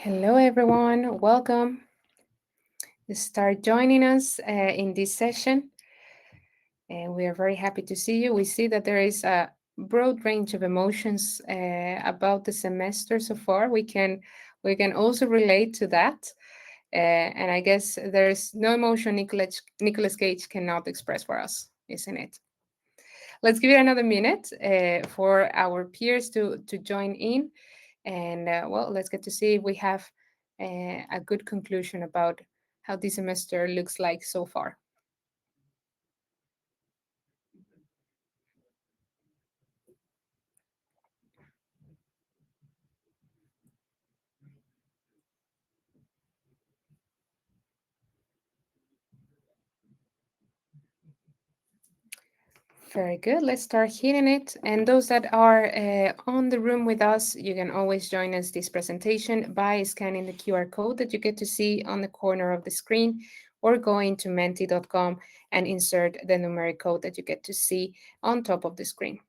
Hello, everyone. Welcome. Start joining us in this session. And we are very happy to see you. We see that there is a broad range of emotions about the semester so far. We can also relate to that. And I guess there's no emotion Nicolas Cage cannot express for us, isn't it? Let's give it another minute for our peers to join in. And well, let's get to see if we have a good conclusion about how this semester looks like so far. Very good. Let's start hitting it. And those that are on the room with us, you can always join us this presentation by scanning the QR code that you get to see on the corner of the screen or going to menti.com and insert the numeric code that you get to see on top of the screen.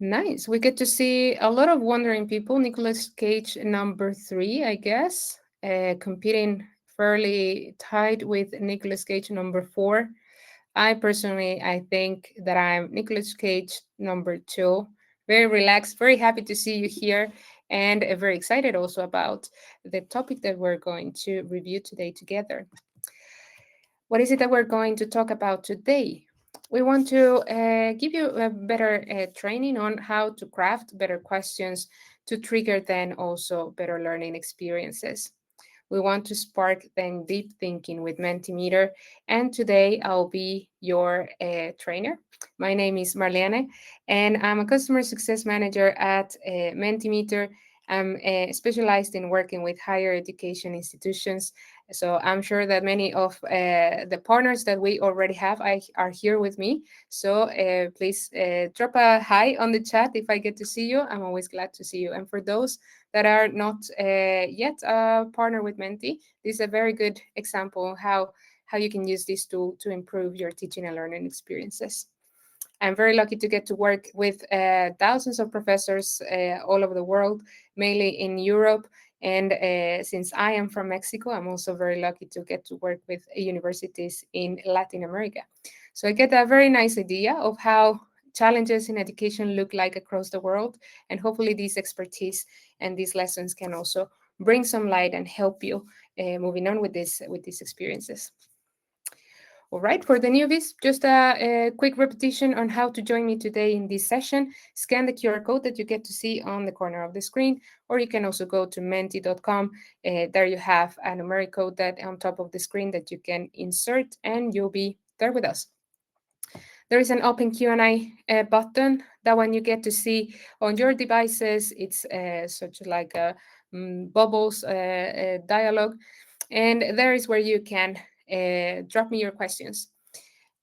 Nice. We get to see a lot of wondering people. Nicolas Cage, number three, I guess, competing fairly tight with Nicolas Cage, number four. I personally, I think that I'm Nicolas Cage, number two. Very relaxed, very happy to see you here, and very excited also about the topic that we're going to review today together. What is it that we're going to talk about today? We want to give you a better training on how to craft better questions to trigger then also better learning experiences. We want to spark then deep thinking with Mentimeter, and today I'll be your trainer. My name is Marlene, and I'm a customer success manager at Mentimeter. I'm specialized in working with higher education institutions, so I'm sure that many of the partners that we already have are here with me. So please drop a hi on the chat if I get to see you. I'm always glad to see you. And for those that are not yet a partner with Menti, this is a very good example how you can use this tool to improve your teaching and learning experiences. I'm very lucky to get to work with thousands of professors all over the world, mainly in Europe. And since I am from Mexico, I'm also very lucky to get to work with universities in Latin America. So I get a very nice idea of how challenges in education look like across the world. And hopefully, this expertise and these lessons can also bring some light and help you moving on with these experiences. All right, for the newbies, just a quick repetition on how to join me today in this session. Scan the QR code that you get to see on the corner of the screen, or you can also go to menti.com. There you have a numeric code that on top of the screen that you can insert, and you'll be there with us. There is an open Q&A button. That one you get to see on your devices. It's such like a bubbles dialogue, and there is where you can drop me your questions.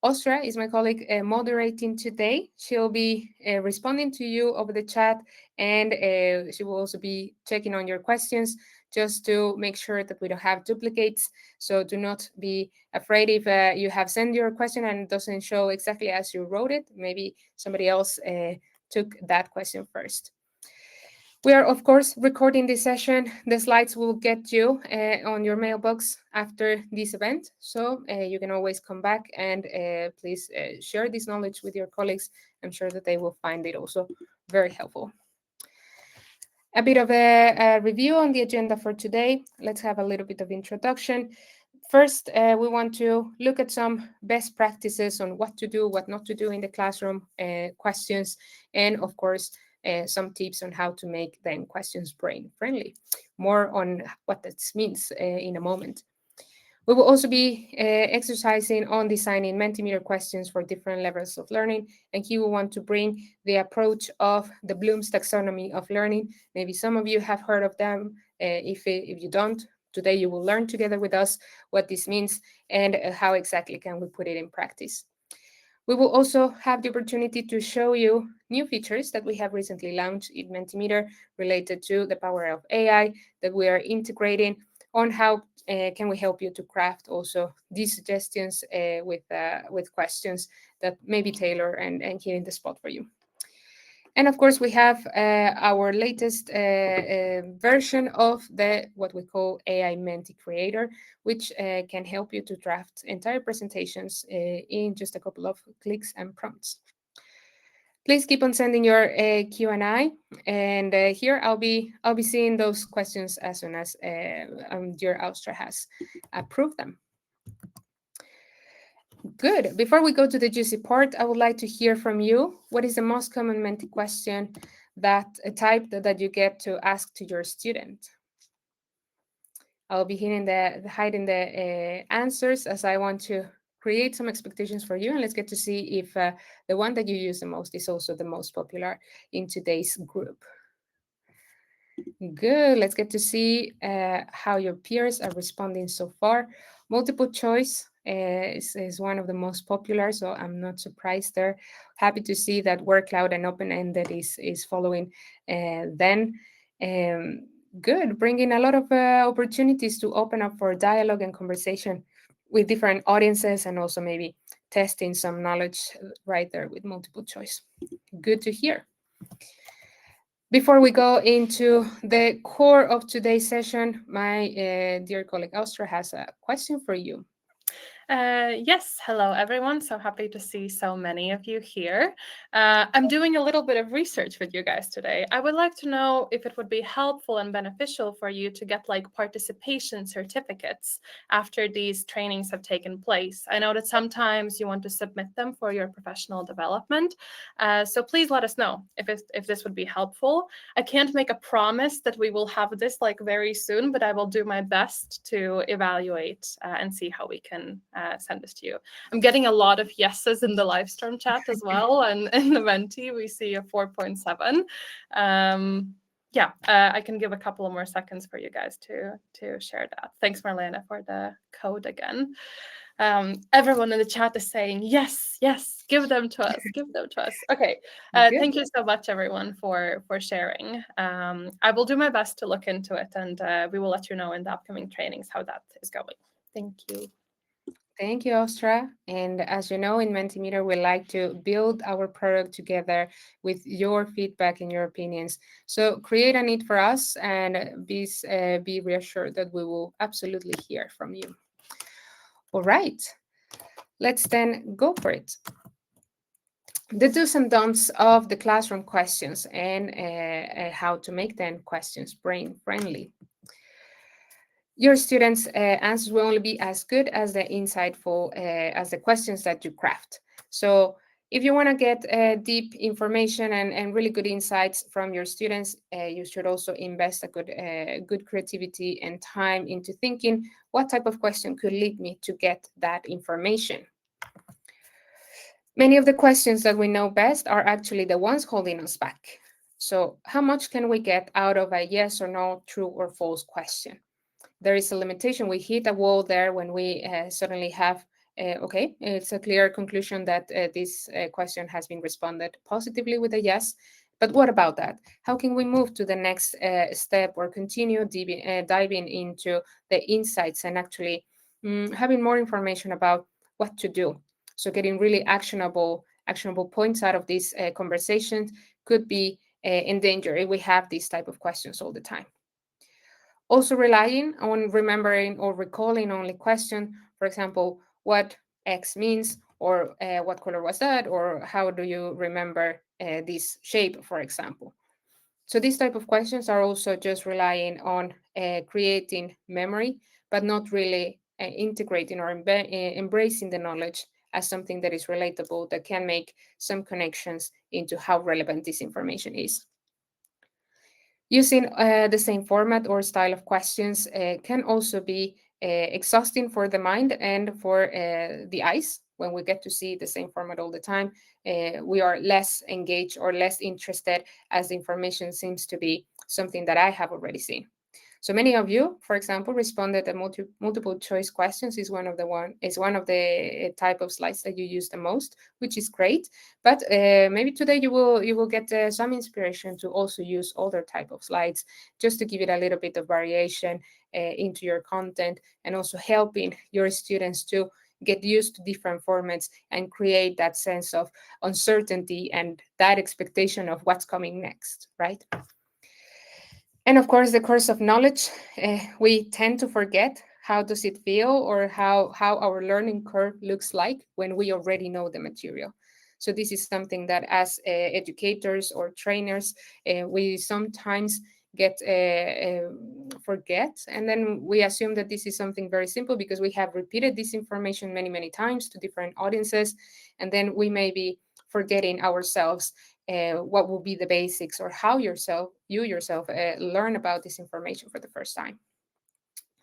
Ostra is my colleague moderating today. She'll be responding to you over the chat, and she will also be checking on your questions just to make sure that we don't have duplicates. So do not be afraid if you have sent your question and it doesn't show exactly as you wrote it. Maybe somebody else took that question first. We are, of course, recording this session. The slides will get you on your mailbox after this event. So you can always come back and please share this knowledge with your colleagues. I'm sure that they will find it also very helpful. A bit of a review on the agenda for today. Let's have a little bit of introduction. First, we want to look at some best practices on what to do, what not to do in the classroom, questions, and of course, some tips on how to make then questions brain friendly. More on what that means in a moment. We will also be exercising on designing Mentimeter questions for different levels of learning. And here we want to bring the approach of the Bloom's taxonomy of learning. Maybe some of you have heard of them. If you don't, today you will learn together with us what this means and how exactly can we put it in practice. We will also have the opportunity to show you new features that we have recently launched in Mentimeter related to the power of AI that we are integrating on how can we help you to craft also these suggestions with questions that may be tailored and here in the spot for you. And of course, we have our latest version of the what we call AI Menti Creator, which can help you to draft entire presentations in just a couple of clicks and prompts. Please keep on sending your Q&A, and here I'll be seeing those questions as soon as your Austra has approved them. Good. Before we go to the juicy part, I would like to hear from you. What is the most common Menti question that type that you get to ask to your student? I'll be hiding the answers as I want to create some expectations for you, and let's get to see if the one that you use the most is also the most popular in today's group. Good. Let's get to see how your peers are responding so far. Multiple choice is one of the most popular, so I'm not surprised there. Happy to see that word cloud and open-ended is following then. Good. Bringing a lot of opportunities to open up for dialogue and conversation with different audiences, and also maybe testing some knowledge right there with multiple choice. Good to hear. Before we go into the core of today's session, my dear colleague Austra has a question for you. Yes, hello everyone. So happy to see so many of you here. I'm doing a little bit of research with you guys today. I would like to know if it would be helpful and beneficial for you to get like participation certificates after these trainings have taken place. I know that sometimes you want to submit them for your professional development. So please let us know if this would be helpful. I can't make a promise that we will have this like very soon, but I will do my best to evaluate and see how we can send this to you. I'm getting a lot of yeses in the live stream chat as well, and in the Menti we see a 4.7. Yeah, I can give a couple of more seconds for you guys to share that. Thanks, Marlene, for the code again. Everyone in the chat is saying yes, yes, give them to us, give them to us. Okay, thank you so much, everyone, for sharing. I will do my best to look into it, and we will let you know in the upcoming trainings how that is going. Thank you. Thank you, Austra. And as you know, in Mentimeter, we like to build our product together with your feedback and your opinions. So create a need for us, and be reassured that we will absolutely hear from you. All right, let's then go for it. The do's and don'ts of the classroom questions, and how to make them questions brain friendly. Your students' answers will only be as good as the insightful as the questions that you craft. So if you want to get deep information and really good insights from your students, you should also invest a good creativity and time into thinking what type of question could lead me to get that information. Many of the questions that we know best are actually the ones holding us back. So how much can we get out of a yes or no, true or false question? There is a limitation. We hit a wall there when we suddenly have, okay, it's a clear conclusion that this question has been responded positively with a yes. But what about that? How can we move to the next step or continue diving into the insights and actually having more information about what to do? So getting really actionable points out of these conversations could be in danger if we have these type of questions all the time. Also relying on remembering or recalling only question, for example, what X means, or what color was that, or how do you remember this shape, for example. So these type of questions are also just relying on creating memory, but not really integrating or embracing the knowledge as something that is relatable, that can make some connections into how relevant this information is. Using the same format or style of questions can also be exhausting for the mind and for the eyes. When we get to see the same format all the time, we are less engaged or less interested, as the information seems to be something that I have already seen. So many of you, for example, responded that multiple choice questions is one of the type of slides that you use the most, which is great. But maybe today you will get some inspiration to also use other type of slides, just to give it a little bit of variation into your content, and also helping your students to get used to different formats and create that sense of uncertainty and that expectation of what's coming next, right? And of course, the course of knowledge, we tend to forget how does it feel or how our learning curve looks like when we already know the material. So this is something that as educators or trainers, we sometimes get forget, and then we assume that this is something very simple because we have repeated this information many, many times to different audiences, and then we may be forgetting ourselves what will be the basics or how you yourself learn about this information for the first time.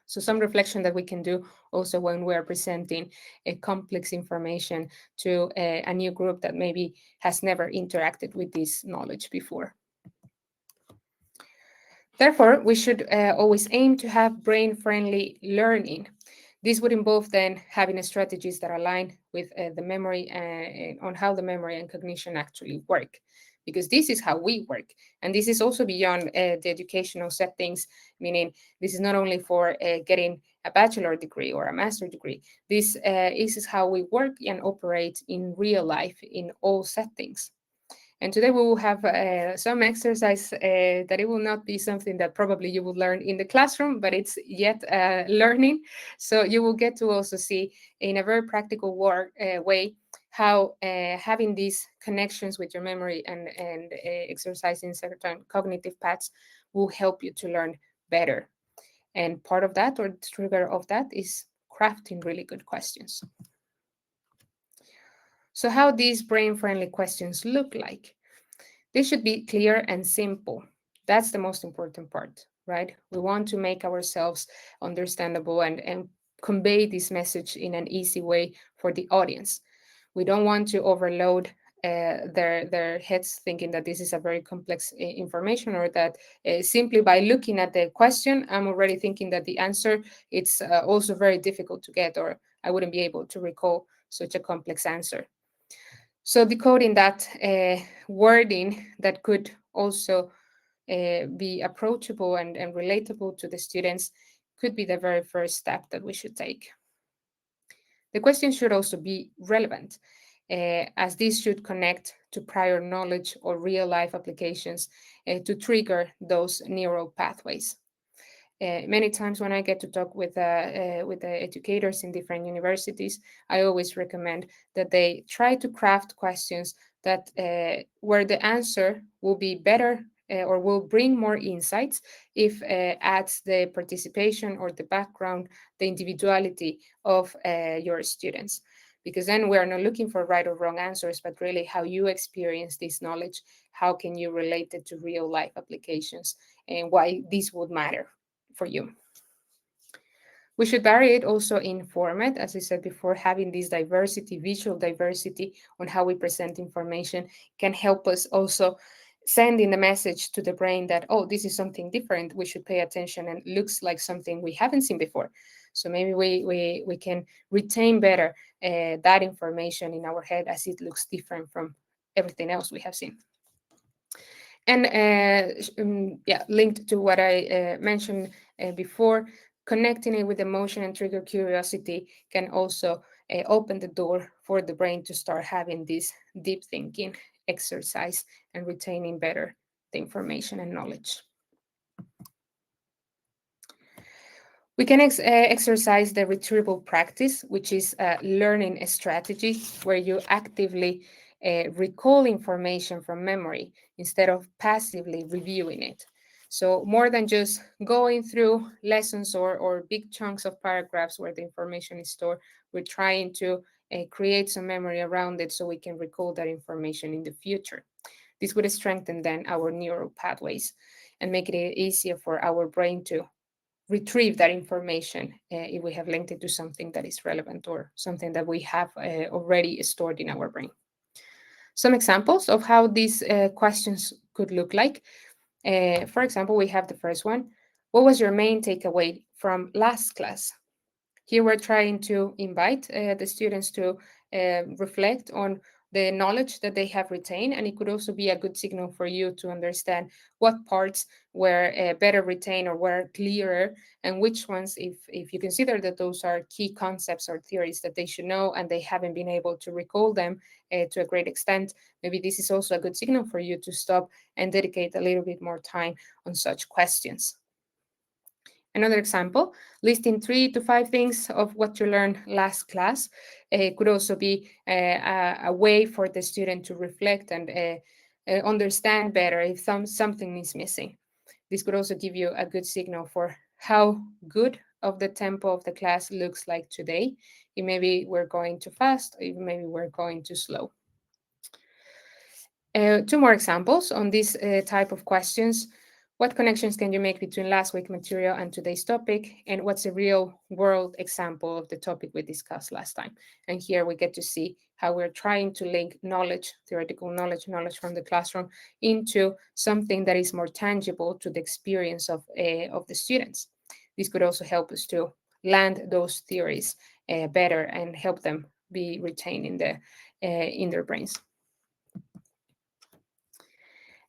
So some reflection that we can do also when we're presenting a complex information to a new group that maybe has never interacted with this knowledge before. Therefore, we should always aim to have brain-friendly learning. This would involve then having strategies that align with the memory on how the memory and cognition actually work, because this is how we work. And this is also beyond the educational settings, meaning this is not only for getting a bachelor degree or a master degree. This is how we work and operate in real life in all settings. And today we will have some exercise that it will not be something that probably you will learn in the classroom, but it's yet learning. So you will get to also see in a very practical way how having these connections with your memory and exercising certain cognitive paths will help you to learn better. And part of that or the trigger of that is crafting really good questions. So how these brain-friendly questions look like? They should be clear and simple. That's the most important part, right? We want to make ourselves understandable and convey this message in an easy way for the audience. We don't want to overload their heads thinking that this is a very complex information or that simply by looking at the question, I'm already thinking that the answer it's also very difficult to get or I wouldn't be able to recall such a complex answer. So decoding that wording that could also be approachable and relatable to the students could be the very first step that we should take. The question should also be relevant, as this should connect to prior knowledge or real life applications to trigger those neural pathways. Many times when I get to talk with the educators in different universities, I always recommend that they try to craft questions that where the answer will be better or will bring more insights if adds the participation or the background, the individuality of your students. Because then we are not looking for right or wrong answers, but really how you experience this knowledge, how can you relate it to real life applications, and why this would matter for you. We should vary it also in format. As I said before, having this diversity, visual diversity on how we present information can help us also sending the message to the brain that, oh, this is something different. We should pay attention and looks like something we haven't seen before. So maybe we can retain better that information in our head as it looks different from everything else we have seen. And yeah, linked to what I mentioned before, connecting it with emotion and trigger curiosity can also open the door for the brain to start having this deep thinking exercise and retaining better the information and knowledge. We can exercise the retrieval practice, which is a learning strategy where you actively recall information from memory instead of passively reviewing it. So more than just going through lessons or big chunks of paragraphs where the information is stored, we're trying to create some memory around it so we can recall that information in the future. This would strengthen then our neural pathways and make it easier for our brain to retrieve that information if we have linked it to something that is relevant or something that we have already stored in our brain. Some examples of how these questions could look like. For example, we have the first one. What was your main takeaway from last class? Here we're trying to invite the students to reflect on the knowledge that they have retained, and it could also be a good signal for you to understand what parts were better retained or were clearer, and which ones, if you consider that those are key concepts or theories that they should know and they haven't been able to recall them to a great extent, maybe this is also a good signal for you to stop and dedicate a little bit more time on such questions. Another example, listing 3 to 5 things of what you learned last class could also be a way for the student to reflect and understand better if something is missing. This could also give you a good signal for how good of the tempo of the class looks like today. If maybe we're going too fast, or if maybe we're going too slow. 2 more examples on this type of questions. What connections can you make between last week's material and today's topic? And what's a real world example of the topic we discussed last time? And here we get to see how we're trying to link knowledge, theoretical knowledge from the classroom, into something that is more tangible to the experience of the students. This could also help us to land those theories better and help them be retained in their brains.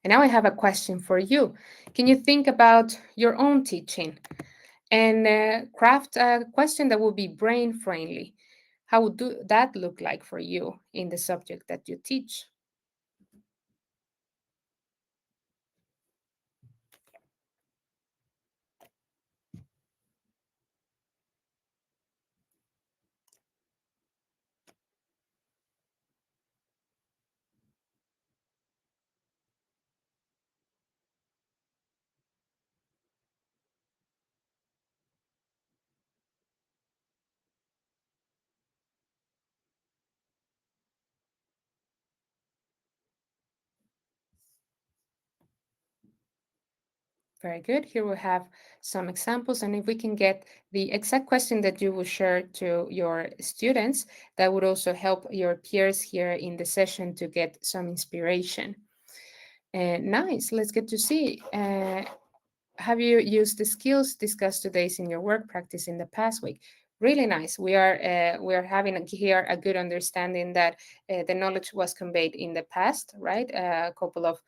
And now I have a question for you. Can you think about your own teaching and craft a question that will be brain friendly? How would that look like for you in the subject that you teach? Very good. Here we have some examples. And if we can get the exact question that you will share to your students, that would also help your peers here in the session to get some inspiration. Nice. Let's get to see. Have you used the skills discussed today in your work practice in the past week? Really nice. We are having here a good understanding that the knowledge was conveyed in the past, right? A couple of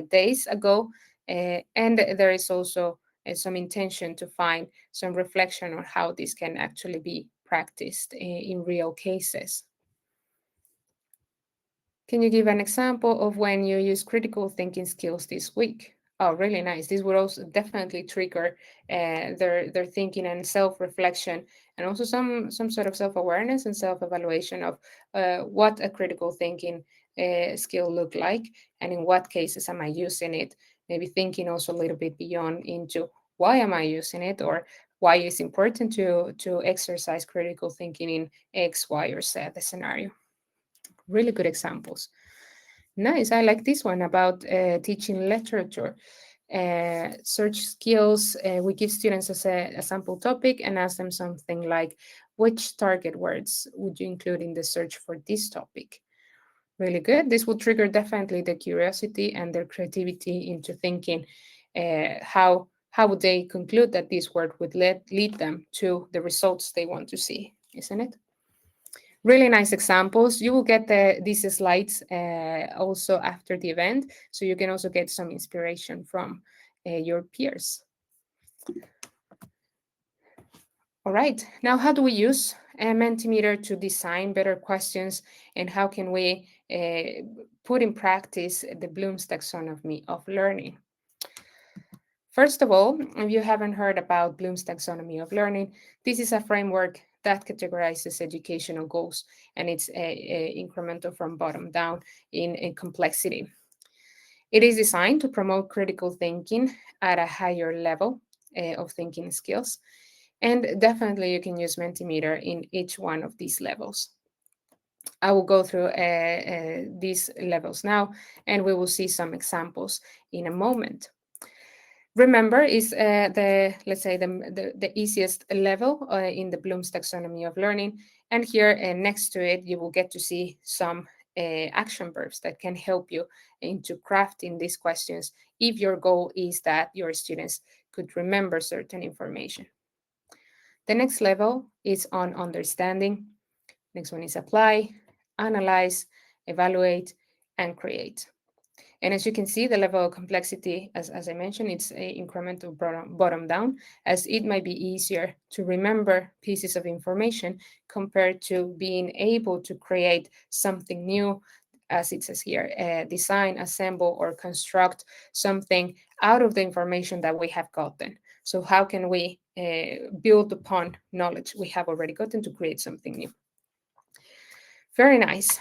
days ago, and there is also some intention to find some reflection on how this can actually be practiced in real cases. Can you give an example of when you use critical thinking skills this week? Oh, really nice. This would also definitely trigger their thinking and self-reflection, and also some sort of self-awareness and self-evaluation of what a critical thinking skill look like, and in what cases am I using it. Maybe thinking also a little bit beyond into why am I using it, or why it's important to exercise critical thinking in X, Y, or Z the scenario. Really good examples. Nice. I like this one about teaching literature. Search skills. We give students a sample topic and ask them something like, which target words would you include in the search for this topic? Really good. This will trigger definitely the curiosity and their creativity into thinking how would they conclude that this word would lead them to the results they want to see, isn't it? Really nice examples. You will get these slides also after the event, so you can also get some inspiration from your peers. All right, now how do we use Mentimeter to design better questions, and how can we put in practice the Bloom's taxonomy of learning? First of all, if you haven't heard about Bloom's taxonomy of learning, this is a framework that categorizes educational goals, and it's incremental from bottom down in complexity. It is designed to promote critical thinking at a higher level of thinking skills, and definitely you can use Mentimeter in each one of these levels. I will go through these levels now, and we will see some examples in a moment. Remember is let's say the easiest level in the Bloom's taxonomy of learning, and here next to it you will get to see some action verbs that can help you into crafting these questions if your goal is that your students could remember certain information. The next level is on understanding. Next one is apply, analyze, evaluate, and create. And as you can see, the level of complexity, as I mentioned, it's a incremental bottom down, as it might be easier to remember pieces of information compared to being able to create something new, as it says here, design, assemble, or construct something out of the information that we have gotten. So how can we build upon knowledge we have already gotten to create something new? Very nice.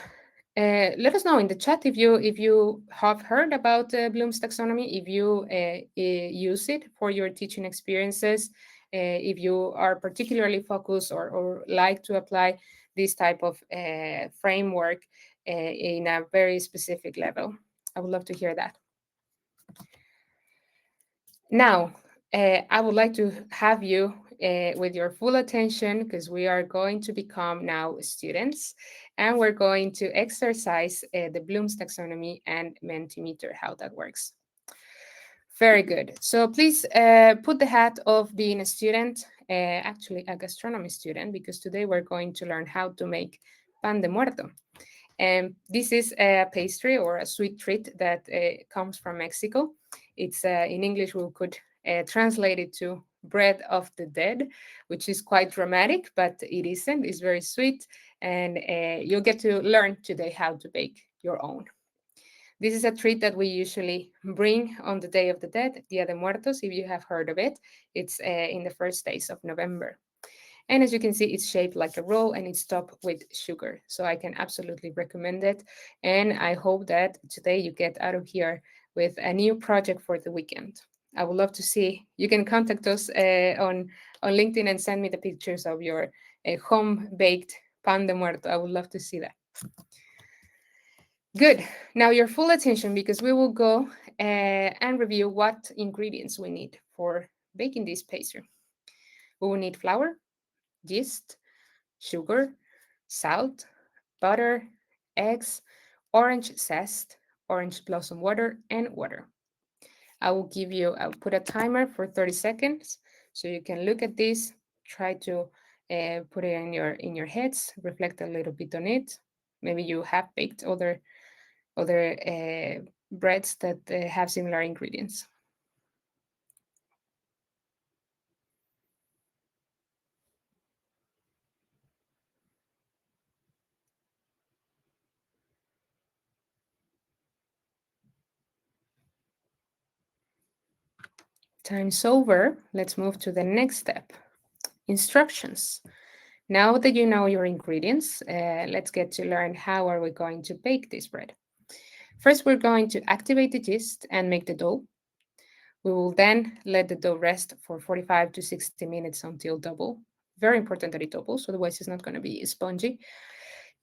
Let us know in the chat if you have heard about Bloom's taxonomy, if you use it for your teaching experiences, if you are particularly focused or like to apply this type of framework in a very specific level. I would love to hear that. Now, I would like to have you with your full attention because we are going to become now students and we're going to exercise the Bloom's taxonomy and Mentimeter, how that works. Very good. So please put the hat of being a student, actually a gastronomy student, because today we're going to learn how to make pan de muerto. This is a pastry or a sweet treat that comes from Mexico. It's in English, we could translate it to bread of the dead, which is quite dramatic, but it isn't. It's very sweet, and you'll get to learn today how to bake your own. This is a treat that we usually bring on the Day of the Dead, Dia de Muertos, if you have heard of it. It's in the first days of November. And as you can see, it's shaped like a roll and it's topped with sugar. So I can absolutely recommend it. And I hope that today you get out of here with a new project for the weekend. I would love to see. You can contact us on LinkedIn and send me the pictures of your home baked pan de muerto. I would love to see that. Good. Now your full attention because we will go and review what ingredients we need for baking this pastry. We will need flour, yeast, sugar, salt, butter, eggs, orange zest, orange blossom water, and water. I'll put a timer for 30 seconds so you can look at this, try to put it in your heads, reflect a little bit on it. Maybe you have baked other breads that have similar ingredients. Time's over. Let's move to the next step. Instructions. Now that you know your ingredients, let's get to learn how are we going to bake this bread. First, we're going to activate the yeast and make the dough. We will then let the dough rest for 45 to 60 minutes until double. Very important that it doubles, otherwise it's not going to be spongy.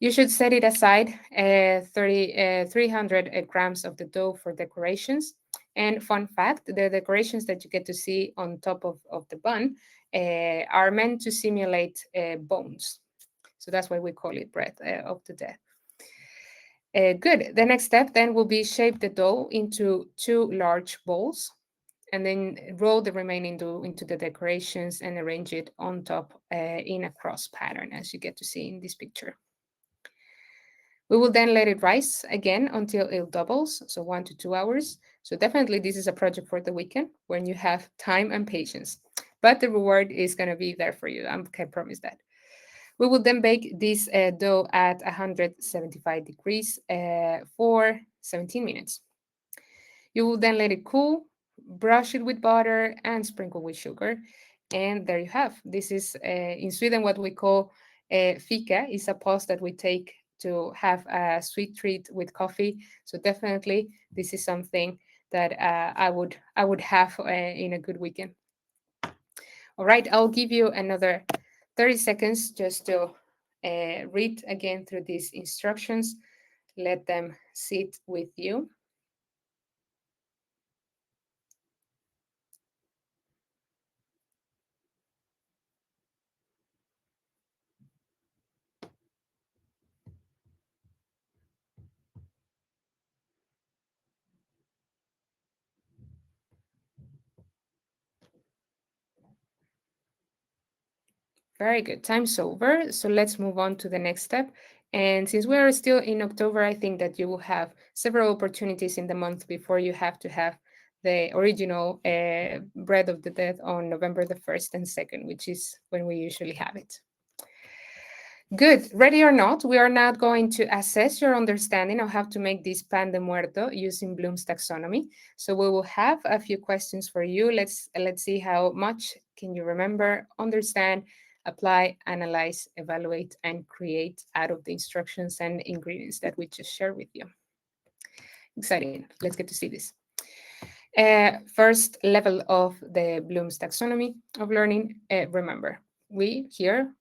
You should set it aside 300 grams of the dough for decorations. And fun fact, the decorations that you get to see on top of the bun are meant to simulate bones. So that's why we call it bread of the dead. Good. The next step then will be shape the dough into 2 large balls and then roll the remaining dough into the decorations and arrange it on top in a cross pattern, as you get to see in this picture. We will then let it rise again until it doubles, so 1 to 2 hours. So definitely this is a project for the weekend when you have time and patience. But the reward is going to be there for you. I can promise that. We will then bake this dough at 175 degrees for 17 minutes. You will then let it cool, brush it with butter, and sprinkle with sugar. And there you have. This is in Sweden what we call fika. It's a pause that we take to have a sweet treat with coffee. So definitely, this is something that I would have in a good weekend. All right, I'll give you another 30 seconds just to read again through these instructions. Let them sit with you. Very good. Time's over. So let's move on to the next step. And since we are still in October, I think that you will have several opportunities in the month before you have to have the original Bread of the Dead on November the 1st and 2nd, which is when we usually have it. Good. Ready or not, we are now going to assess your understanding of how to make this pan de muerto using Bloom's taxonomy. So we will have a few questions for you. Let's see how much can you remember, understand, apply, analyze, evaluate, and create out of the instructions and ingredients that we just shared with you. Exciting. Let's get to see this. First level of the Bloom's taxonomy of learning, remember,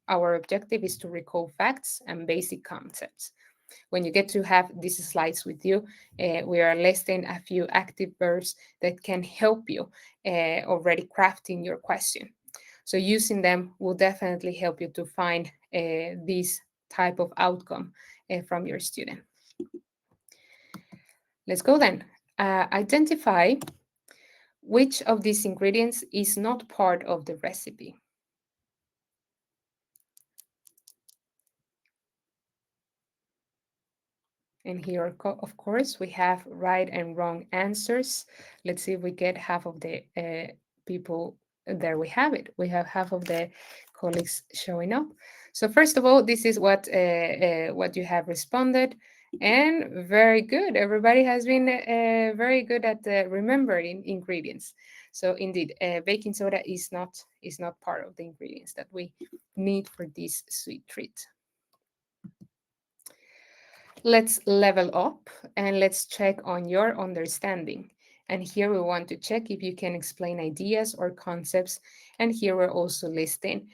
our objective is to recall facts and basic concepts. When you get to have these slides with you, we are listing a few active verbs that can help you already crafting your question. So using them will definitely help you to find this type of outcome from your student. Let's go then. Identify which of these ingredients is not part of the recipe. And here, of course, we have right and wrong answers. Let's see if we get half of the people. There we have it. We have half of the colleagues showing up. So first of all, this is what you have responded. And very good. Everybody has been very good at remembering ingredients. So indeed, baking soda is not part of the ingredients that we need for this sweet treat. Let's level up and let's check on your understanding. And here we want to check if you can explain ideas or concepts. And here we're also listing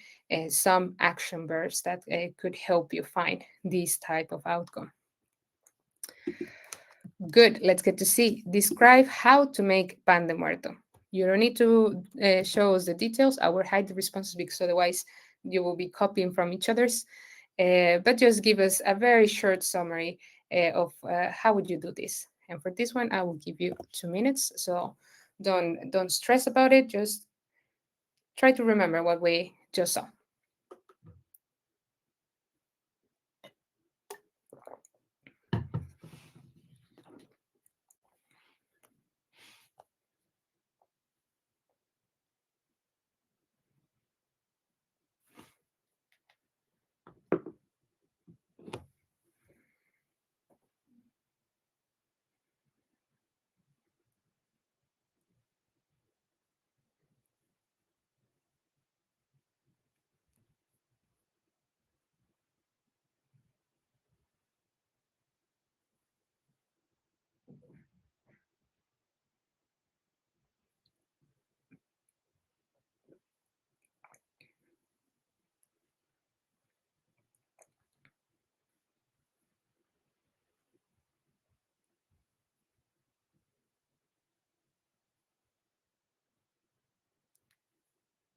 some action verbs that could help you find this type of outcome. Good, let's get to see. Describe how to make pan de muerto. You don't need to show us the details. I will hide the responses because otherwise you will be copying from each other's. But just give us a very short summary of how would you do this. And for this one, I will give you 2 minutes. So don't stress about it. Just try to remember what we just saw.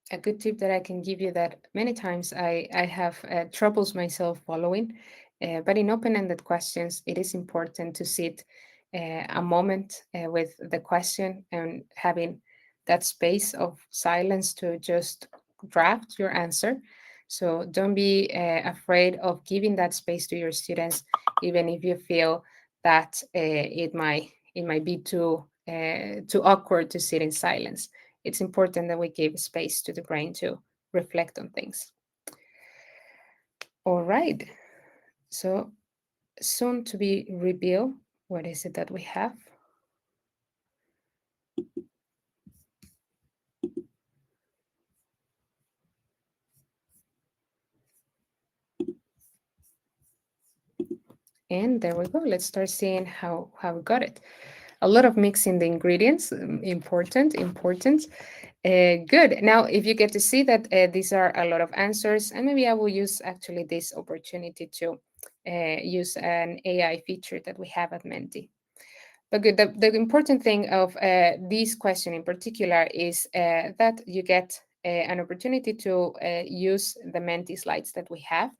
A good tip that I can give you that many times I have troubles myself following, but in open-ended questions, it is important to sit a moment with the question and having that space of silence to just draft your answer. So don't be afraid of giving that space to your students, even if you feel that it might be too awkward to sit in silence. It's important that we give space to the brain to reflect on things. All right. So soon to be revealed. What is it that we have? And there we go. Let's start seeing how we got it. A lot of mixing the ingredients. Important. Good. Now, if you get to see that these are a lot of answers, and maybe I will use actually this opportunity to use an AI feature that we have at Menti. But good, the important thing of this question in particular is that you get an opportunity to use the Menti slides that we have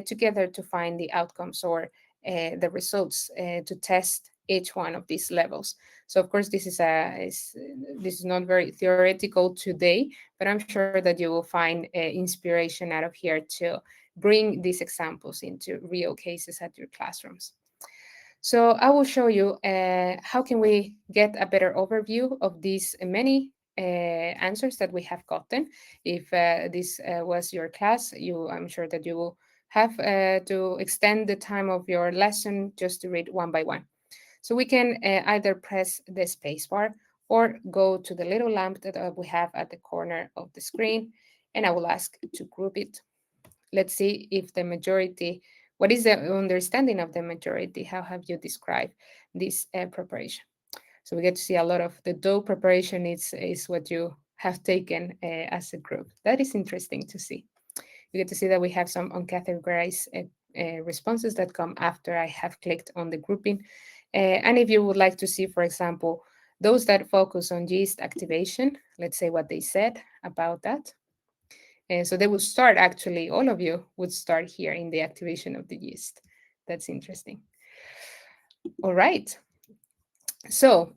together to find the outcomes or the results to test each one of these levels. So of course, this is not very theoretical today, but I'm sure that you will find inspiration out of here to bring these examples into real cases at your classrooms. So I will show you how can we get a better overview of these many answers that we have gotten. If this was your class, I'm sure that you will have to extend the time of your lesson just to read one by one. So we can either press the spacebar or go to the little lamp that we have at the corner of the screen, and I will ask to group it. Let's see if the majority, what is the understanding of the majority? How have you described this preparation? So we get to see a lot of the dough preparation is what you have taken as a group. That is interesting to see. You get to see that we have some uncategorized responses that come after I have clicked on the grouping. And if you would like to see, for example, those that focus on yeast activation, let's say what they said about that. So they would start actually, all of you would start here in the activation of the yeast. That's interesting. All right. So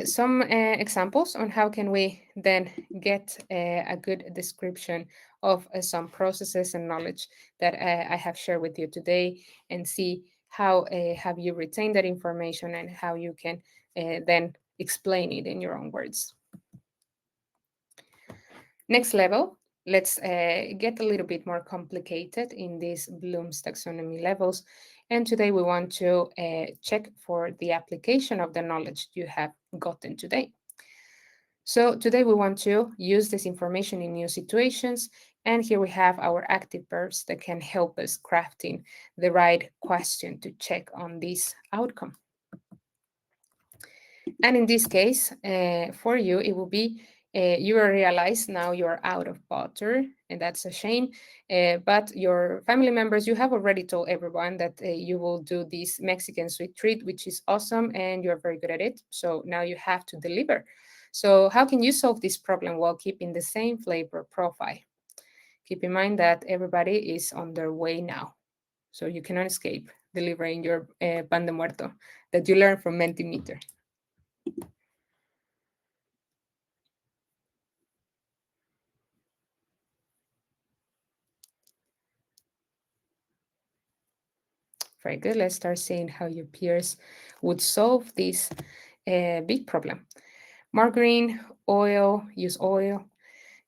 some examples on how can we then get a good description of some processes and knowledge that I have shared with you today, and see how have you retained that information and how you can then explain it in your own words. Next level, let's get a little bit more complicated in these Bloom's taxonomy levels. And today we want to check for the application of the knowledge you have gotten today. So today we want to use this information in new situations. And here we have our active verbs that can help us crafting the right question to check on this outcome. And in this case, for you, it will be you will realize now you're out of butter, and that's a shame. But your family members, you have already told everyone that you will do this Mexican sweet treat, which is awesome, and you're very good at it. So now you have to deliver. So how can you solve this problem while keeping the same flavor profile? Keep in mind that everybody is on their way now. So you cannot escape delivering your pan de muerto that you learned from Mentimeter. Very good. Let's start seeing how your peers would solve this big problem. Margarine, oil, use oil.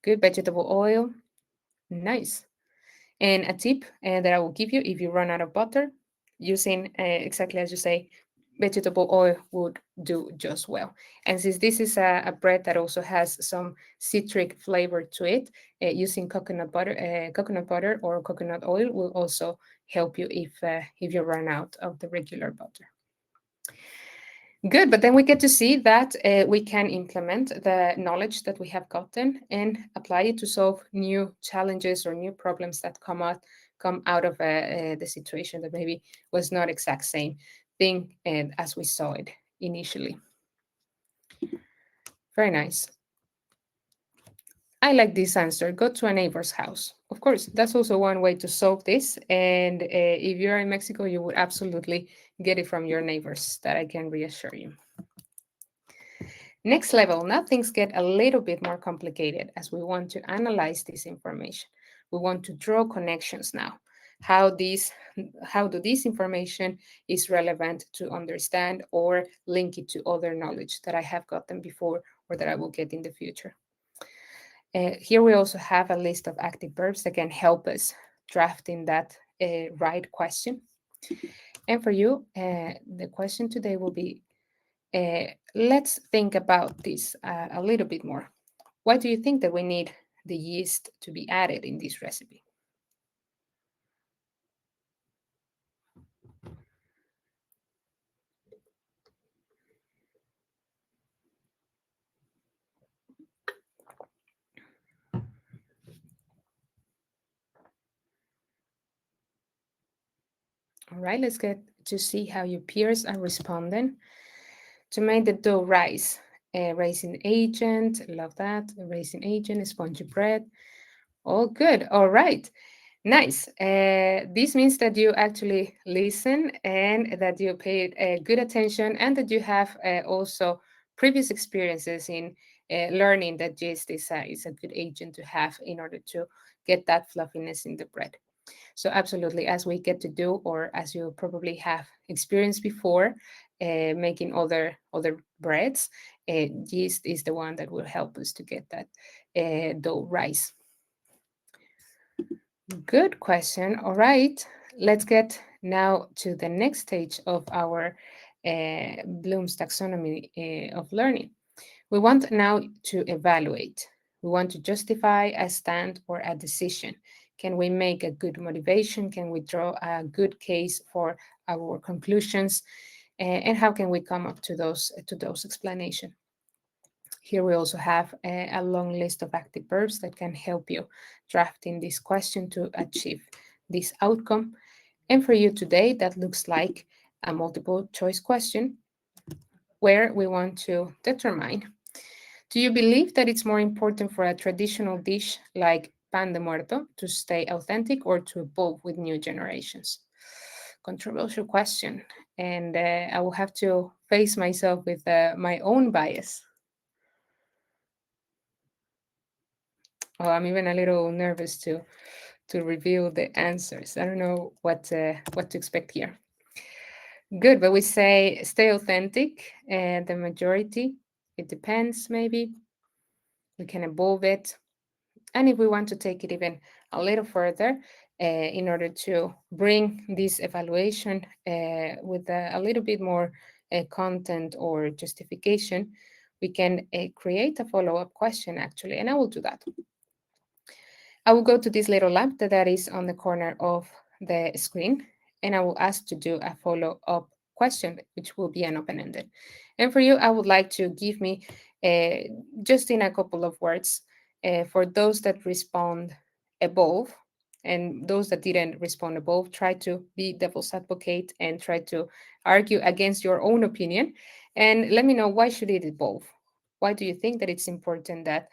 Good vegetable oil. Nice. And a tip that I will give you if you run out of butter, using exactly as you say, vegetable oil would do just well. And since this is a bread that also has some citric flavor to it, using coconut butter or coconut oil will also help you if you run out of the regular butter. Good, but then we get to see that we can implement the knowledge that we have gotten and apply it to solve new challenges or new problems that come out of the situation that maybe was not exact same thing as we saw it initially. Very nice. I like this answer. Go to a neighbor's house. Of course, that's also one way to solve this. And if you're in Mexico, you would absolutely get it from your neighbors. That I can reassure you. Next level, now things get a little bit more complicated as we want to analyze this information. We want to draw connections now. How do this information is relevant to understand or link it to other knowledge that I have gotten before or that I will get in the future. Here we also have a list of active verbs that can help us drafting that right question. And for you, the question today will be, let's think about this a little bit more. Why do you think that we need the yeast to be added in this recipe? All right, let's get to see how your peers are responding. To make the dough rise, raising agent, love that. Raising agent, spongy bread. All good. All right. Nice. This means that you actually listen and that you paid good attention and that you have also previous experiences in learning that yeast is a good agent to have in order to get that fluffiness in the bread. So absolutely, as we get to do, or as you probably have experienced before, making other breads, yeast is the one that will help us to get that dough rise. Good question. All right, let's get now to the next stage of our Bloom's taxonomy of learning. We want now to evaluate. We want to justify a stand or a decision. Can we make a good motivation? Can we draw a good case for our conclusions? And how can we come up to those explanations? Here we also have a long list of active verbs that can help you drafting this question to achieve this outcome. And for you today, that looks like a multiple choice question where we want to determine, do you believe that it's more important for a traditional dish like pan de muerto to stay authentic or to evolve with new generations? Controversial question. And I will have to face myself with my own bias. Oh, I'm even a little nervous to reveal the answers. I don't know what to expect here. Good, but we say stay authentic, and the majority, it depends maybe. We can evolve it. And if we want to take it even a little further, in order to bring this evaluation with a little bit more content or justification, we can create a follow-up question actually, and I will do that. I will go to this little lamp that is on the corner of the screen, and I will ask to do a follow-up question, which will be an open-ended. And for you, I would like to give me uh, just in a couple of words for those that respond evolve and those that didn't respond evolve, try to be devil's advocate and try to argue against your own opinion. And let me know, why should it evolve? Why do you think that it's important that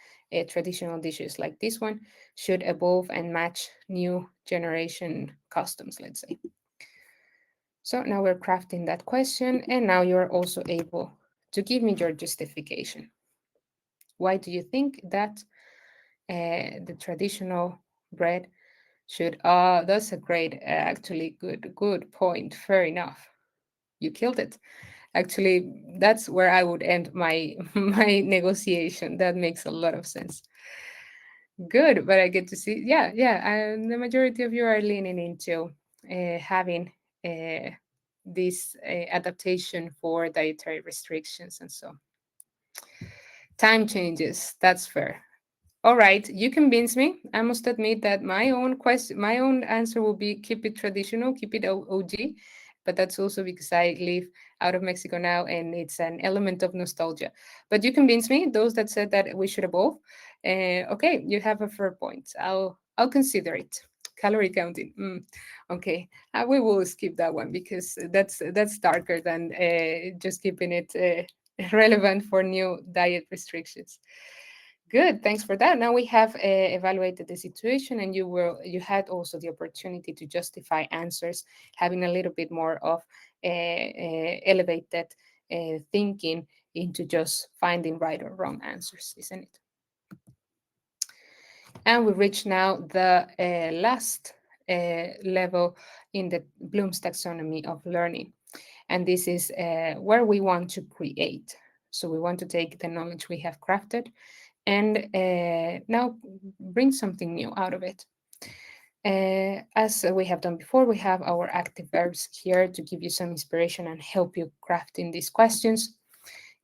traditional dishes like this one should evolve and match new generation customs, let's say? So now we're crafting that question, and now you're also able to give me your justification. Why do you think that the traditional bread should? That's a great, actually good point. Fair enough. You killed it. Actually, that's where I would end my my negotiation. That makes a lot of sense. Good, but I get to see, yeah. The majority of you are leaning into having this adaptation for dietary restrictions and so. Time changes. That's fair. All right, you convince me. I must admit that my own question, my own answer will be keep it traditional, keep it OG, but that's also because I live out of Mexico now and it's an element of nostalgia. But you convince me. Those that said that we should evolve, okay, you have a fair point. I'll consider it. Calorie counting. Okay, we will skip that one because that's darker than just keeping it relevant for new diet restrictions. Good, thanks for that. Now we have evaluated the situation, and you had also the opportunity to justify answers, having a little bit more of elevated thinking into just finding right or wrong answers, isn't it? And we reach now the last level in the Bloom's taxonomy of learning, and this is where we want to create. So we want to take the knowledge we have crafted and now bring something new out of it. As we have done before, we have our active verbs here to give you some inspiration and help you crafting these questions.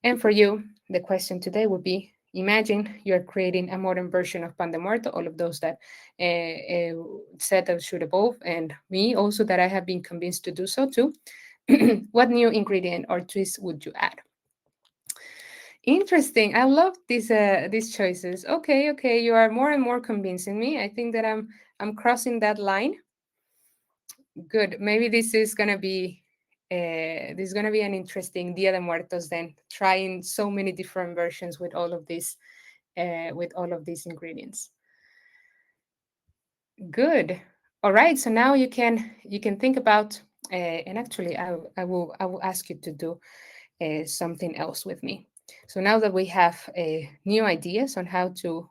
And for you, the question today would be, imagine you're creating a modern version of pan de muerto, all of those that said that should evolve, and me also that I have been convinced to do so too. What new ingredient or twist would you add? Interesting. I love these choices. Okay, okay. You are more and more convincing me. I think that I'm crossing that line. Good. Maybe this is gonna be an interesting Dia de Muertos then, trying so many different versions with all of these ingredients. Good. All right, so now you can think about, and actually I will ask you to do something else with me. So now that we have new ideas on how to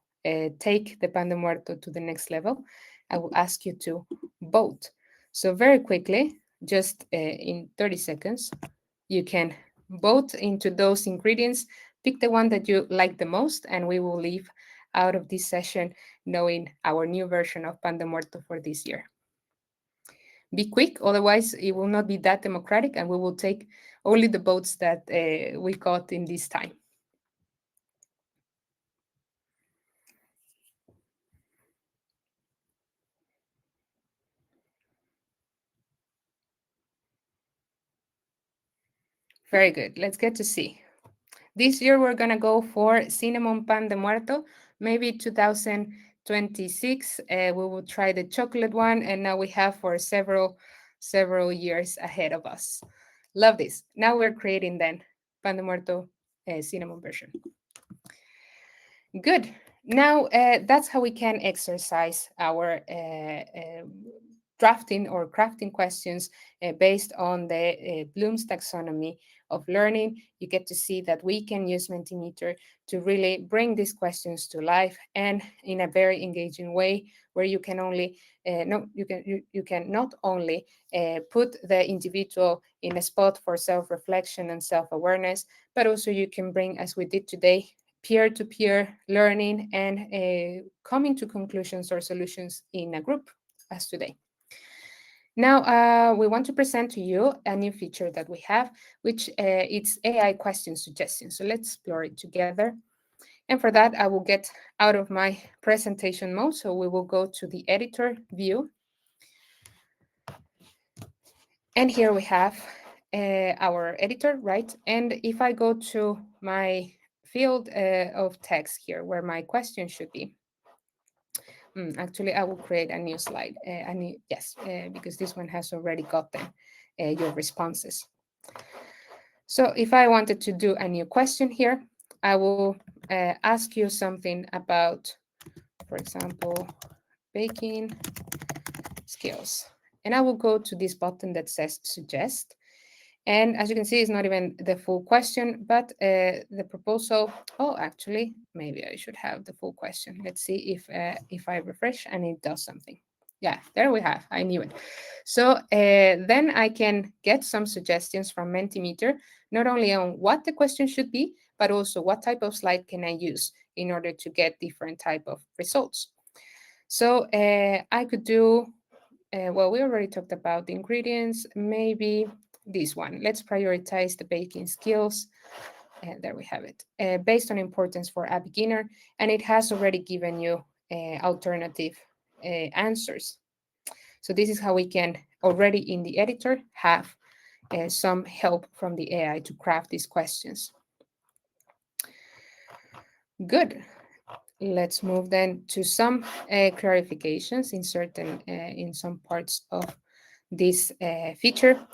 take the pan de muerto to the next level, I will ask you to vote. So very quickly, just in 30 seconds, you can vote into those ingredients, pick the one that you like the most, and we will leave out of this session knowing our new version of pan de muerto for this year. Be quick, otherwise it will not be that democratic, and we will take only the votes that we got in this time. Very good. Let's get to see. This year we're gonna go for cinnamon pan de muerto. Maybe 2026 we will try the chocolate one, and now we have for several years ahead of us. Love this. Now we're creating then pan de muerto cinnamon version. Good. Now that's how we can exercise our drafting or crafting questions based on the Bloom's taxonomy of learning. You get to see that we can use Mentimeter to really bring these questions to life, and in a very engaging way, where you can only no you can not only put the individual in a spot for self-reflection and self-awareness, but also you can bring, as we did today, peer-to-peer learning and coming to conclusions or solutions in a group, as today. Now, we want to present to you a new feature that we have, which it's AI question suggestion. So let's explore it together. And for that, I will get out of my presentation mode. So we will go to the editor view. And here we have our editor, right? And if I go to my field of text here, where my question should be, actually, I will create a new slide. Yes, because this one has already gotten your responses. So if I wanted to do a new question here, I will ask you something about, for example, baking skills. And I will go to this button that says suggest. And as you can see, it's not even the full question, but the proposal. Oh, actually, maybe I should have the full question. Let's see if I refresh and it does something. Yeah, there we have. I knew it. So then I can get some suggestions from Mentimeter, not only on what the question should be, but also what type of slide can I use in order to get different type of results. So I could do, well, we already talked about the ingredients, maybe this one. Let's prioritize the baking skills. And there we have it. Based on importance for a beginner, and it has already given you alternative answers. So this is how we can already in the editor have some help from the AI to craft these questions. Good. Let's move then to some clarifications in some parts of this feature.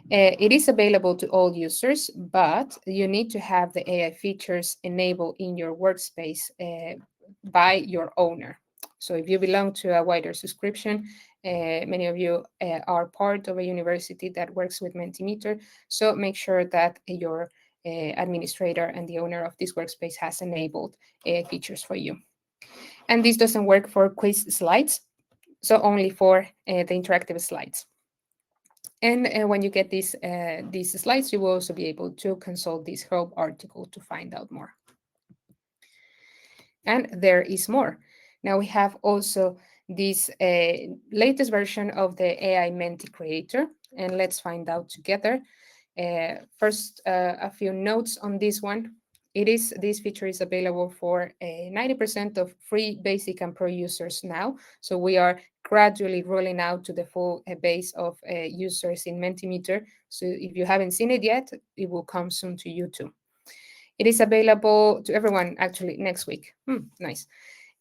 It is available to all users, but you need to have the AI features enabled in your workspace by your owner. So if you belong to a wider subscription, many of you are part of a university that works with Mentimeter, so make sure that your administrator and the owner of this workspace has enabled features for you. And this doesn't work for quiz slides, so only for the interactive slides. And when you get these slides, you will also be able to consult this help article to find out more. And there is more. Now we have also this latest version of the AI Menti Creator, and let's find out together. First, a few notes on this one. This feature is available for 90% of free basic and pro users now. So we are gradually rolling out to the full base of users in Mentimeter. So if you haven't seen it yet, it will come soon to you too. It is available to everyone actually next week. Nice.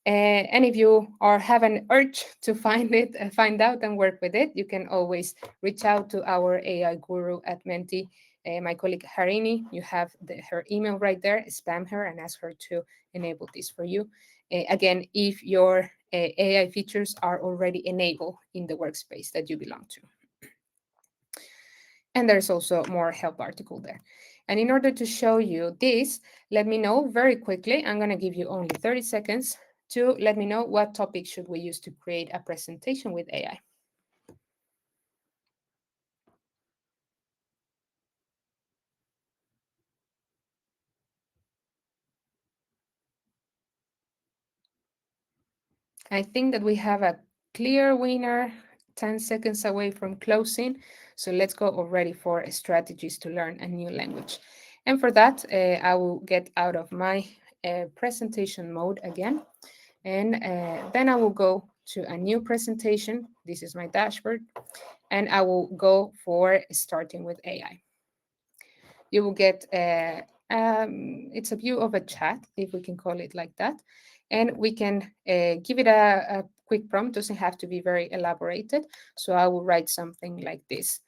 And if you have an urge to find out and work with it, you can always reach out to our AI guru at Menti, my colleague Harini. You have her email right there. Spam her and ask her to enable this for you. Again, if your AI features are already enabled in the workspace that you belong to. And there's also more help article there. And in order to show you this, let me know very quickly. I'm going to give you only 30 seconds to let me know what topic should we use to create a presentation with AI. I think that we have a clear winner, 10 seconds away from closing. So let's go already for strategies to learn a new language. And for that, I will get out of my presentation mode again. And then I will go to a new presentation. This is my dashboard. And I will go for starting with AI. You will get, it's a view of a chat, if we can call it like that. And we can give it a quick prompt, doesn't have to be very elaborated. So I will write something like this.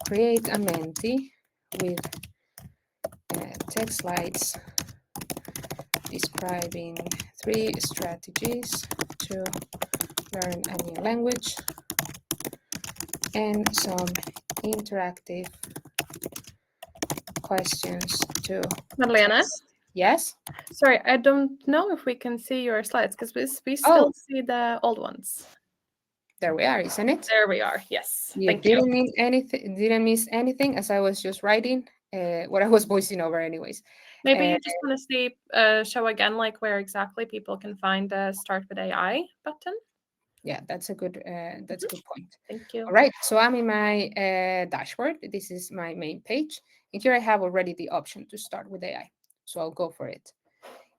Create a Menti with text slides describing 3 strategies to learn a new language and some interactive questions to Marlene? test. Yes? Sorry, I don't know if we can see your slides because we Oh, still see the old ones. there we are, isn't it? There we are. Yes. You Thank you. didn't miss anything as I was just writing what I was voicing over anyways. Maybe Uh, you just want to see show again like where exactly people can find the Start with AI button. yeah, that's a good point. Thank you. All right, so I'm in my dashboard. This is my main page. And here I have already the option to start with AI. So I'll go for it.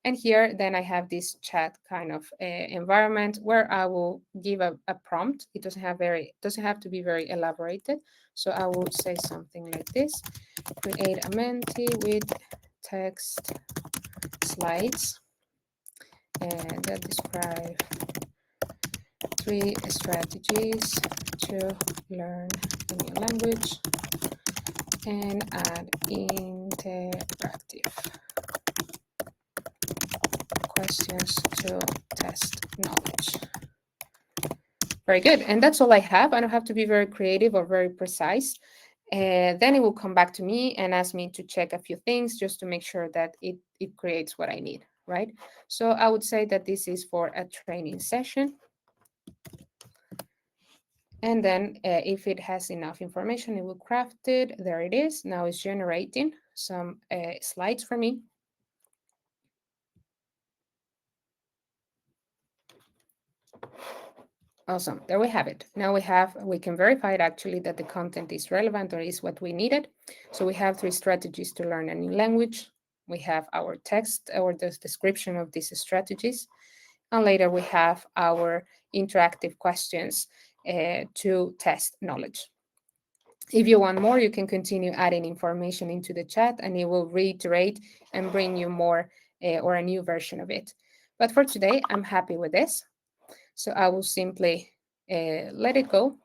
And here, then I have this chat kind of environment where I will give a prompt. It doesn't have to be very elaborated. So I will say something like this: create a Menti with text slides that describe 3 strategies to learn a new language and add interactive questions to test knowledge. Very good. And that's all I have. I don't have to be very creative or very precise. Then it will come back to me and ask me to check a few things just to make sure that it creates what I need, right? So I would say that this is for a training session. And then if it has enough information, it will craft it. There it is. Now it's generating some slides for me. Awesome. There we have it. Now we can verify it actually that the content is relevant or is what we needed. So we have 3 strategies to learn a new language. We have our text or the description of these strategies. And later we have our interactive questions to test knowledge. If you want more, you can continue adding information into the chat and it will reiterate and bring you more or a new version of it. But for today, I'm happy with this. So I will simply let it go.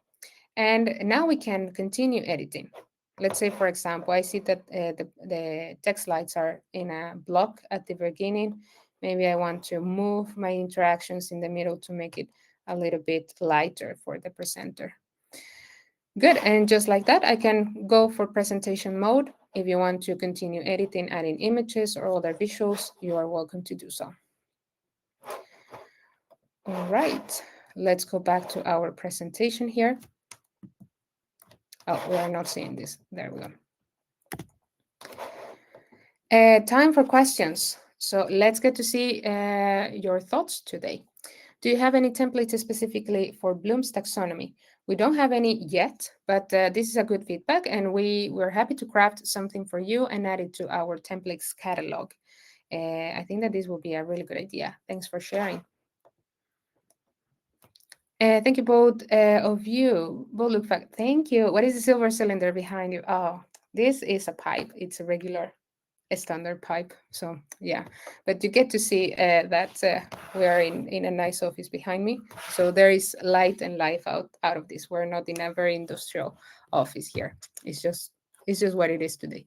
And now we can continue editing. Let's say, for example, I see that the text slides are in a block at the beginning. Maybe I want to move my interactions in the middle to make it a little bit lighter for the presenter. Good, and just like that, I can go for presentation mode. If you want to continue editing, adding images or other visuals, you are welcome to do so. All right, let's go back to our presentation here. Oh, we are not seeing this. There we go. Time for questions. So let's get to see your thoughts today. Do you have any templates specifically for Bloom's taxonomy? We don't have any yet, but this is a good feedback and we're happy to craft something for you and add it to our templates catalog. I think that this will be a really good idea. Thanks for sharing. Thank you both of you. Both look fun. Thank you. What is the silver cylinder behind you? Oh, this is a pipe. It's a regular, a standard pipe. So yeah, but you get to see that we are in a nice office behind me. So there is light and life out of this. We're not in a very industrial office here. It's just what it is today.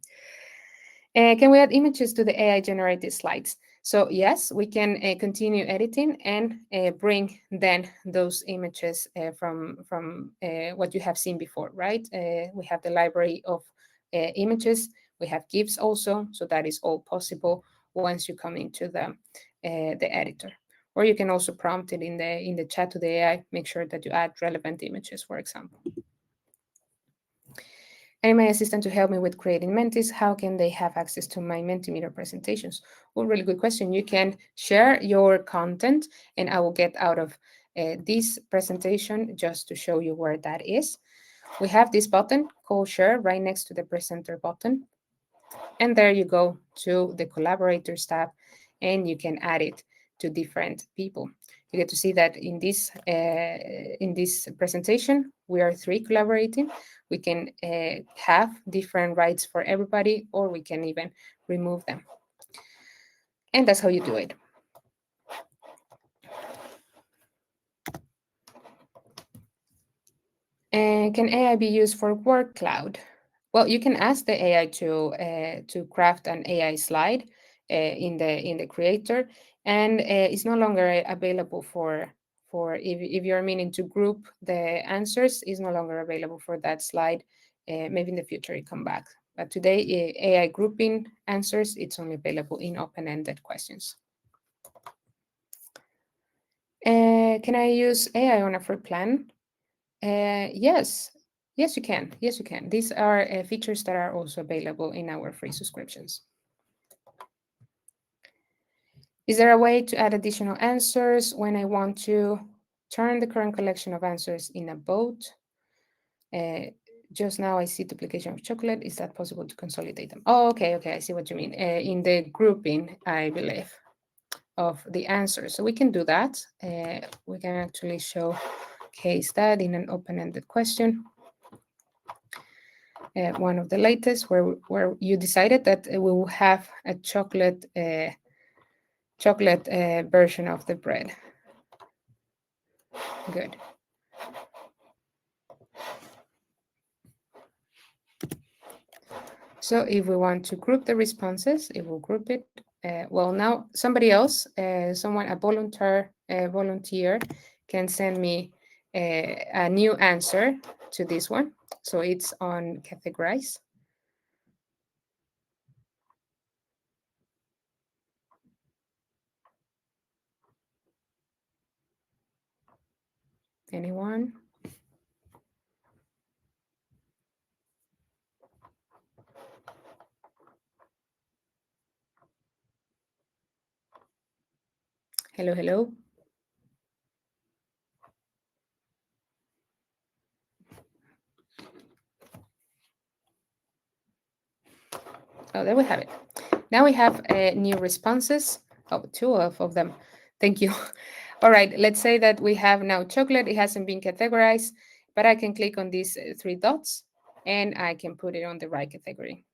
Can we add images to the AI generated slides? So yes, we can continue editing and bring then those images from what you have seen before, right? We have the library of images. We have GIFs also, so that is all possible once you come into the editor. Or you can also prompt it in the chat to the AI. Make sure that you add relevant images, for example. And my assistant to help me with creating Mentis, how can they have access to my Mentimeter presentations? Well, really good question. You can share your content, and I will get out of this presentation just to show you where that is. We have this button called share right next to the presenter button. And there you go to the collaborators tab, and you can add it to different people. You get to see that in this presentation, we are 3 collaborating. We can have different rights for everybody, or we can even remove them. And that's how you do it. And can AI be used for word cloud? Well, you can ask the AI to craft an AI slide in the creator, and it's no longer available for if you're meaning to group the answers, is no longer available for that slide. Maybe in the future it come back, but today AI grouping answers, it's only available in open-ended questions. Can I use AI on a free plan? Yes, yes, you can. Yes, you can. These are features that are also available in our free subscriptions. Is there a way to add additional answers when I want to turn the current collection of answers in a vote? Just now I see duplication of chocolate. Is that possible to consolidate them? Oh, okay, okay. I see what you mean. In the grouping, I believe, of the answers. So we can do that. We can actually showcase that in an open-ended question. One of the latest where you decided that we will have a chocolate version of the bread. Good. So if we want to group the responses, it will group it. Well, now somebody else, someone, a volunteer can send me a new answer to this one. So it's on categorize. Anyone? Hello, hello. Oh, there we have it. Now we have new responses. Oh, 2 of them. Thank you. All right, let's say that we have now chocolate. It hasn't been categorized, but I can click on these 3 dots and I can put it on the right category.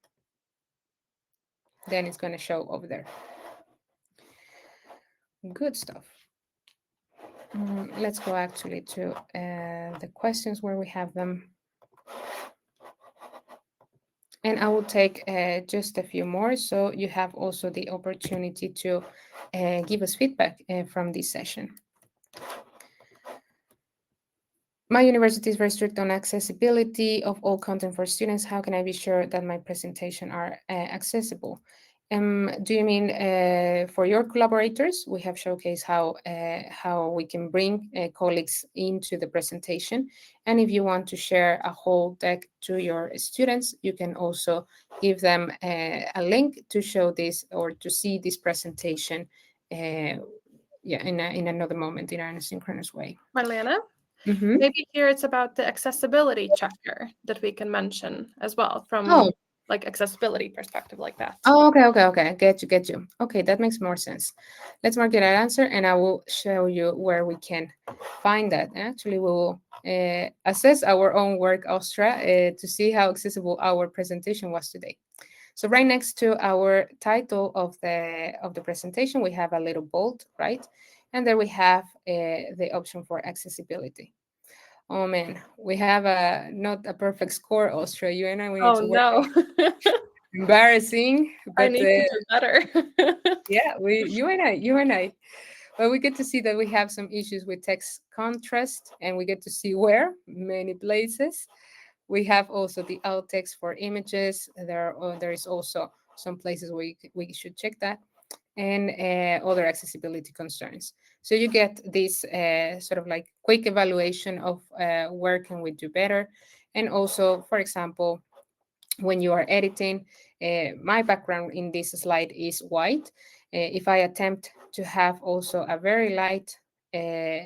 Then it's going to show over there. Good stuff. Let's go actually to the questions where we have them. And I will take just a few more, so you have also the opportunity to give us feedback from this session. My university is very strict on accessibility of all content for students. How can I be sure that my presentation are accessible? Do you mean for your collaborators? We have showcased how we can bring colleagues into the presentation. And if you want to share a whole deck to your students, you can also give them a link to show this or to see this presentation in another moment in an asynchronous way. Marlene? Mm-hmm. Maybe here it's about the accessibility checker that we can mention as well from Oh, like accessibility perspective like that. oh, okay. Get you. Okay, that makes more sense. Let's mark that answer, and I will show you where we can find that. Actually, we will assess our own work, Austria, to see how accessible our presentation was today. So right next to our title of the presentation, we have a little bold, right? And there we have the option for accessibility. Oh man, we have not a perfect score, Austria. You and I, we need Oh to work. no. Embarrassing, I but need to do better. yeah, you and I. But we get to see that we have some issues with text contrast, and we get to see where many places. We have also the alt text for images. There is also some places we should check that, and other accessibility concerns. So you get this sort of like quick evaluation of where can we do better, and also, for example, when you are editing, my background in this slide is white. If I attempt to have also a very light uh,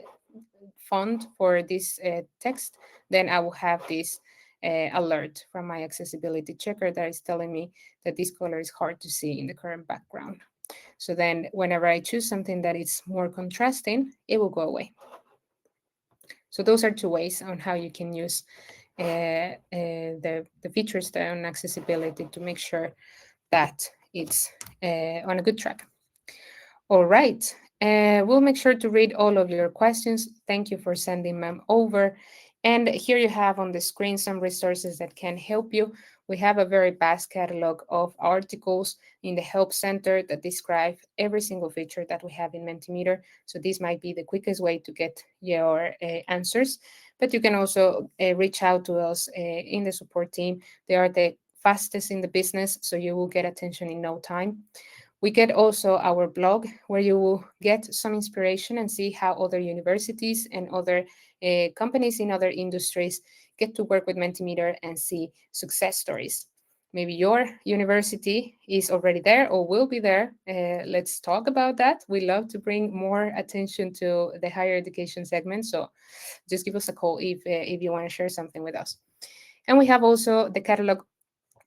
font for this text, then I will have this alert from my accessibility checker that is telling me that this color is hard to see in the current background. So then whenever I choose something that is more contrasting, it will go away. So those are two ways on how you can use the features there on accessibility to make sure that it's on a good track. All right. We'll make sure to read all of your questions. Thank you for sending them over. And here you have on the screen some resources that can help you. We have a very vast catalog of articles in the Help Center that describe every single feature that we have in Mentimeter. So this might be the quickest way to get your answers. But you can also reach out to us in the support team. They are the fastest in the business, so you will get attention in no time. We get also our blog where you will get some inspiration and see how other universities and other companies in other industries get to work with Mentimeter and see success stories. Maybe your university is already there or will be there. Let's talk about that. We love to bring more attention to the higher education segment. So just give us a call if you want to share something with us. And we have also the catalog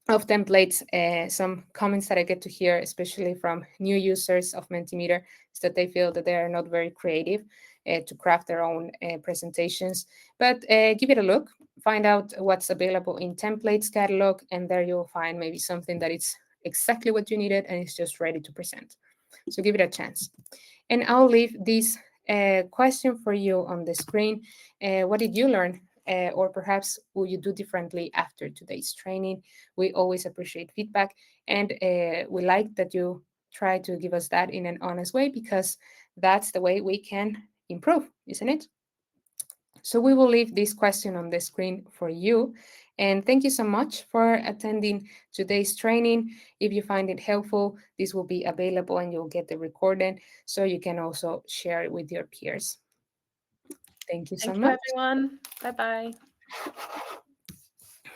of templates. Some comments that I get to hear, especially from new users of Mentimeter, is that they feel that they are not very creative to craft their own presentations. But give it a look, find out what's available in templates catalog, and there you'll find maybe something that is exactly what you needed and it's just ready to present. So give it a chance. And I'll leave this question for you on the screen. What did you learn? Or perhaps will you do differently after today's training? We always appreciate feedback, and we like that you try to give us that in an honest way, because that's the way we can improve, isn't it? So we will leave this question on the screen for you. And thank you so much for attending today's training. If you find it helpful, this will be available and you'll get the recording so you can also share it with your peers. Thank you so Thank you, much. everyone. Bye bye.